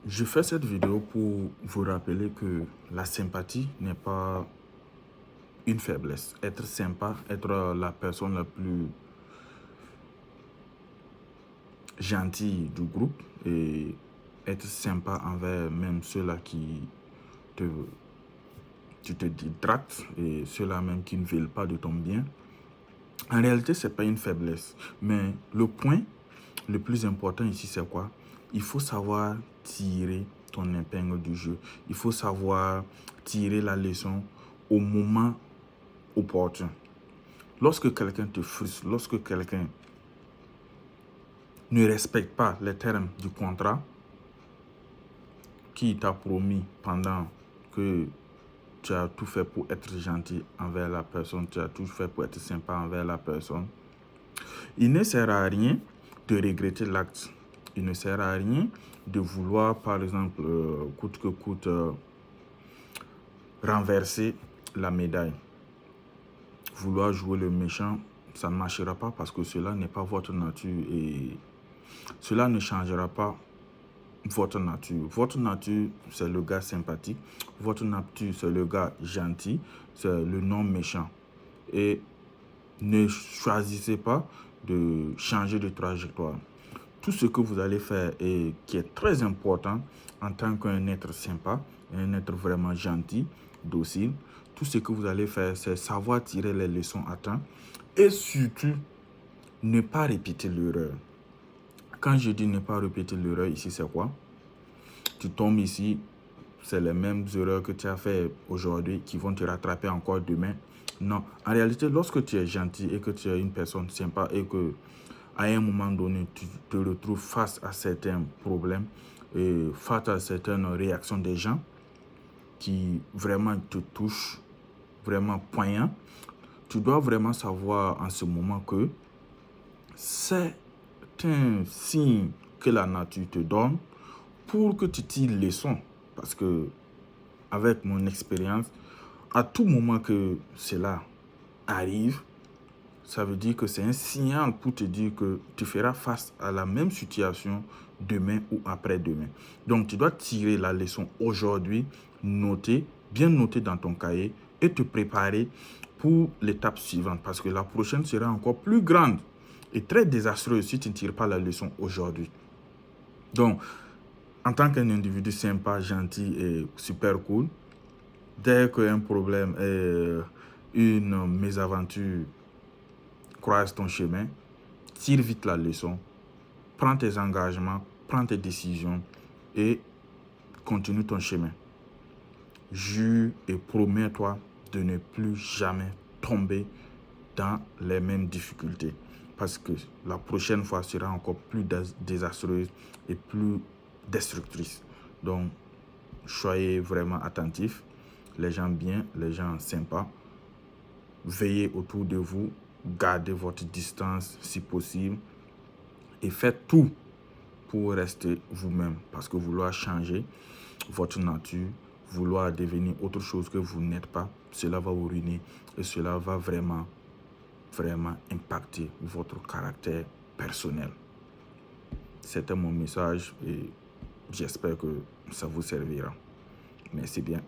Je fais cette vidéo pour vous rappeler que la sympathie n'est pas une faiblesse. Être sympa, être la personne la plus gentille du groupe et être sympa envers même ceux-là tu te détractent et ceux-là même qui ne veulent pas de ton bien. En réalité, ce n'est pas une faiblesse. Mais le point le plus important ici, c'est quoi? Il faut savoir tirer ton épingle du jeu. Il faut savoir tirer la leçon au moment opportun. Lorsque quelqu'un te frustre, lorsque quelqu'un ne respecte pas les termes du contrat qui t'a promis pendant que tu as tout fait pour être gentil envers la personne, tu as tout fait pour être sympa envers la personne, il ne sert à rien de regretter l'acte. Il ne sert à rien de vouloir, par exemple, coûte que coûte, renverser la médaille. Vouloir jouer le méchant, ça ne marchera pas parce que cela n'est pas votre nature et cela ne changera pas votre nature. Votre nature, c'est le gars sympathique. Votre nature, c'est le gars gentil. C'est le non méchant. Et ne choisissez pas de changer de trajectoire. Tout ce que vous allez faire et qui est très important en tant qu'un être sympa, un être vraiment gentil, docile, tout ce que vous allez faire, c'est savoir tirer les leçons à temps et surtout ne pas répéter l'erreur. Quand je dis ne pas répéter l'erreur ici, c'est quoi? Tu tombes ici, c'est les mêmes erreurs que tu as fait aujourd'hui qui vont te rattraper encore demain. Non, en réalité, lorsque tu es gentil et que tu es une personne sympa et que à un moment donné, tu te retrouves face à certains problèmes et face à certaines réactions des gens qui vraiment te touchent, vraiment poignant, tu dois vraiment savoir en ce moment que c'est un signe que la nature te donne pour que tu tires leçon. Parce que, avec mon expérience, à tout moment que cela arrive, ça veut dire que c'est un signal pour te dire que tu feras face à la même situation demain ou après-demain. Donc, tu dois tirer la leçon aujourd'hui, noter, bien noter dans ton cahier et te préparer pour l'étape suivante parce que la prochaine sera encore plus grande et très désastreuse si tu ne tires pas la leçon aujourd'hui. Donc, en tant qu'un individu sympa, gentil et super cool, dès qu'un problème et une mésaventure croise ton chemin, tire vite la leçon, prends tes engagements, prends tes décisions et continue ton chemin. Jure et promets-toi de ne plus jamais tomber dans les mêmes difficultés parce que la prochaine fois sera encore plus désastreuse et plus destructrice. Donc, soyez vraiment attentifs, les gens bien, les gens sympas. Veillez autour de vous, gardez votre distance si possible et faites tout pour rester vous-même parce que vouloir changer votre nature, vouloir devenir autre chose que vous n'êtes pas, cela va vous ruiner et cela va vraiment impacter votre caractère personnel. C'était mon message et j'espère que ça vous servira. Merci bien.